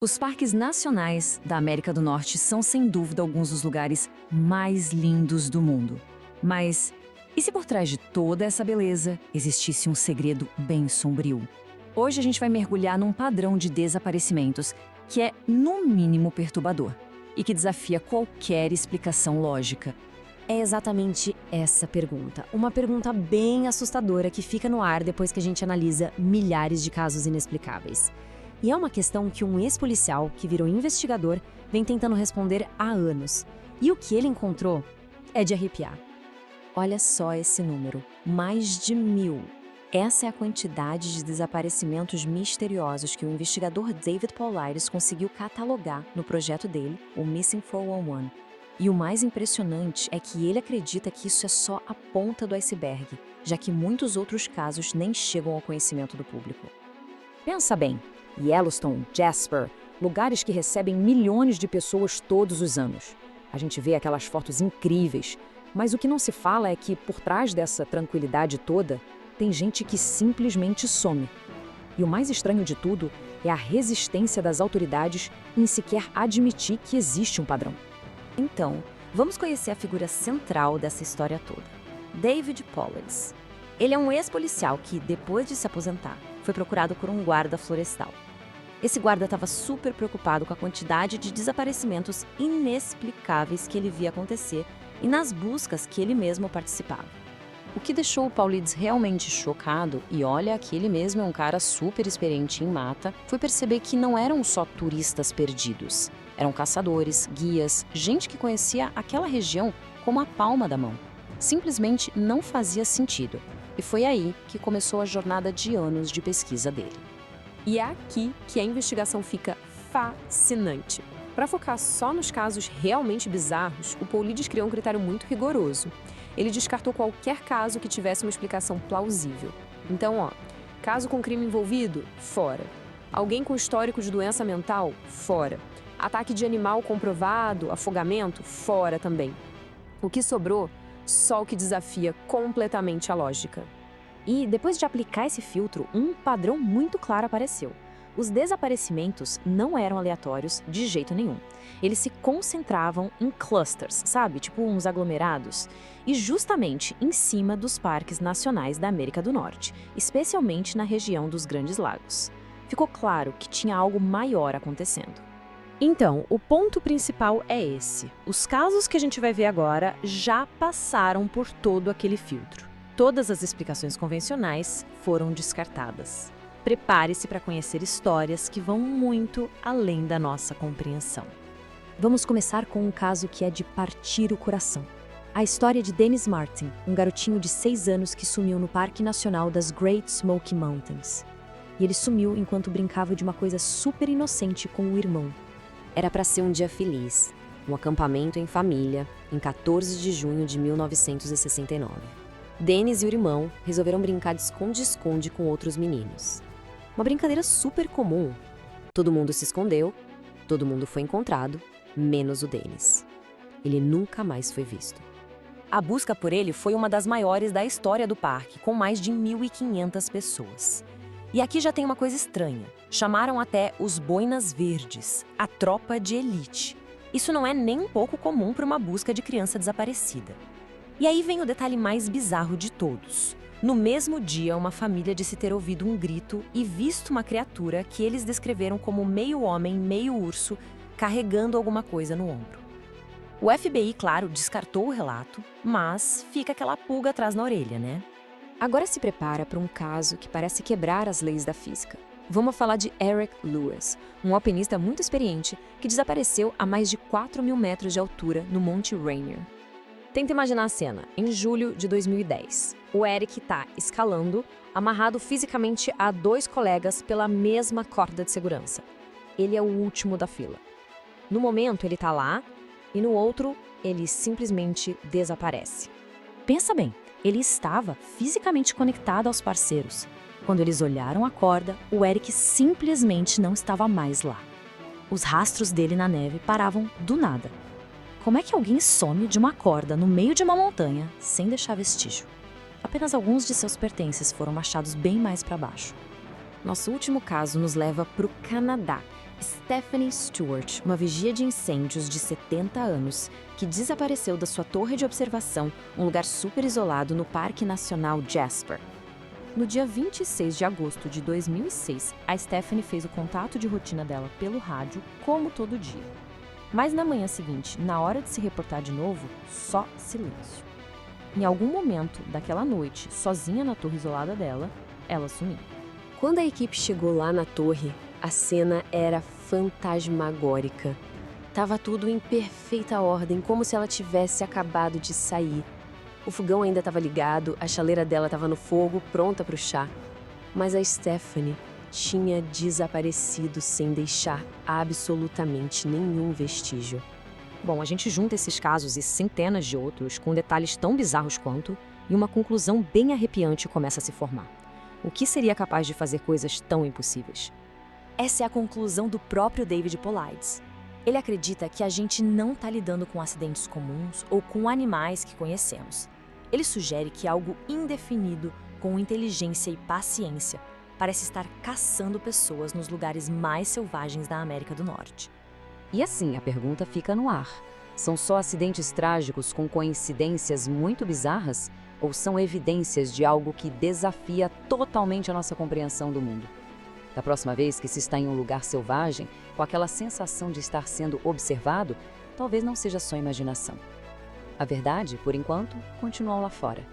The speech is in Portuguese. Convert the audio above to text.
Os parques nacionais da América do Norte são, sem dúvida, alguns dos lugares mais lindos do mundo. Mas e se por trás de toda essa beleza existisse um segredo bem sombrio? Hoje a gente vai mergulhar num padrão de desaparecimentos que é, no mínimo, perturbador e que desafia qualquer explicação lógica. É exatamente essa pergunta. Uma pergunta bem assustadora que fica no ar depois que a gente analisa milhares de casos inexplicáveis. E é uma questão que um ex-policial, que virou investigador, vem tentando responder há anos. E o que ele encontrou é de arrepiar. Olha só esse número, mais de 1.000. Essa é a quantidade de desaparecimentos misteriosos que o investigador David Paulides conseguiu catalogar no projeto dele, o Missing 411. E o mais impressionante é que ele acredita que isso é só a ponta do iceberg, já que muitos outros casos nem chegam ao conhecimento do público. Pensa bem, Yellowstone, Jasper, lugares que recebem milhões de pessoas todos os anos. A gente vê aquelas fotos incríveis, mas o que não se fala é que por trás dessa tranquilidade toda, tem gente que simplesmente some. E o mais estranho de tudo é a resistência das autoridades em sequer admitir que existe um padrão. Então, vamos conhecer a figura central dessa história toda, David Paulides. Ele é um ex-policial que, depois de se aposentar, foi procurado por um guarda florestal. Esse guarda estava super preocupado com a quantidade de desaparecimentos inexplicáveis que ele via acontecer e nas buscas que ele mesmo participava. O que deixou o Paulides realmente chocado, e olha que ele mesmo é um cara super experiente em mata, foi perceber que não eram só turistas perdidos. Eram caçadores, guias, gente que conhecia aquela região como a palma da mão. Simplesmente não fazia sentido. E foi aí que começou a jornada de anos de pesquisa dele. E é aqui que a investigação fica fascinante. Para focar só nos casos realmente bizarros, o Paulides criou um critério muito rigoroso. Ele descartou qualquer caso que tivesse uma explicação plausível. Então, caso com crime envolvido, fora. Alguém com histórico de doença mental, fora. Ataque de animal comprovado, afogamento, fora também. O que sobrou? Só o que desafia completamente a lógica. E, depois de aplicar esse filtro, um padrão muito claro apareceu. Os desaparecimentos não eram aleatórios de jeito nenhum. Eles se concentravam em clusters, sabe? Tipo uns aglomerados. E justamente em cima dos parques nacionais da América do Norte, especialmente na região dos Grandes Lagos. Ficou claro que tinha algo maior acontecendo. Então, o ponto principal é esse. Os casos que a gente vai ver agora já passaram por todo aquele filtro. Todas as explicações convencionais foram descartadas. Prepare-se para conhecer histórias que vão muito além da nossa compreensão. Vamos começar com um caso que é de partir o coração. A história de Dennis Martin, um garotinho de 6 anos que sumiu no Parque Nacional das Great Smoky Mountains. E ele sumiu enquanto brincava de uma coisa super inocente com o irmão. Era para ser um dia feliz, um acampamento em família, em 14 de junho de 1969. Dennis e o irmão resolveram brincar de esconde-esconde com outros meninos. Uma brincadeira super comum. Todo mundo se escondeu, todo mundo foi encontrado, menos o Dennis. Ele nunca mais foi visto. A busca por ele foi uma das maiores da história do parque, com mais de 1.500 pessoas. E aqui já tem uma coisa estranha. Chamaram até os Boinas Verdes, a tropa de elite. Isso não é nem um pouco comum para uma busca de criança desaparecida. E aí vem o detalhe mais bizarro de todos. No mesmo dia, uma família disse ter ouvido um grito e visto uma criatura que eles descreveram como meio homem, meio urso, carregando alguma coisa no ombro. O FBI, claro, descartou o relato, mas fica aquela pulga atrás na orelha, né? Agora se prepara para um caso que parece quebrar as leis da física. Vamos falar de Eric Lewis, um alpinista muito experiente que desapareceu a mais de 4.000 metros de altura no Monte Rainier. Tenta imaginar a cena, em julho de 2010. O Eric está escalando, amarrado fisicamente a 2 colegas pela mesma corda de segurança. Ele é o último da fila. No momento, ele está lá, e no outro, ele simplesmente desaparece. Pensa bem, ele estava fisicamente conectado aos parceiros. Quando eles olharam a corda, o Eric simplesmente não estava mais lá. Os rastros dele na neve paravam do nada. Como é que alguém some de uma corda no meio de uma montanha sem deixar vestígio? Apenas alguns de seus pertences foram achados bem mais para baixo. Nosso último caso nos leva para o Canadá Stephanie Stewart, uma vigia de incêndios de 70 anos, que desapareceu da sua torre de observação, um lugar super isolado no Parque Nacional Jasper. No dia 26 de agosto de 2006, a Stephanie fez o contato de rotina dela pelo rádio, como todo dia. Mas na manhã seguinte, na hora de se reportar de novo, só silêncio. Em algum momento daquela noite, sozinha na torre isolada dela, ela sumiu. Quando a equipe chegou lá na torre, a cena era fantasmagórica. Tava tudo em perfeita ordem, como se ela tivesse acabado de sair. O fogão ainda estava ligado, a chaleira dela estava no fogo, pronta para o chá. Mas a Stephanie tinha desaparecido sem deixar absolutamente nenhum vestígio. Bom, a gente junta esses casos e centenas de outros com detalhes tão bizarros quanto, e uma conclusão bem arrepiante começa a se formar. O que seria capaz de fazer coisas tão impossíveis? Essa é a conclusão do próprio David Paulides. Ele acredita que a gente não está lidando com acidentes comuns ou com animais que conhecemos. Ele sugere que algo indefinido, com inteligência e paciência, parece estar caçando pessoas nos lugares mais selvagens da América do Norte. E assim, a pergunta fica no ar. São só acidentes trágicos com coincidências muito bizarras? Ou são evidências de algo que desafia totalmente a nossa compreensão do mundo? Da próxima vez que se está em um lugar selvagem, com aquela sensação de estar sendo observado, talvez não seja só imaginação. A verdade, por enquanto, continua lá fora.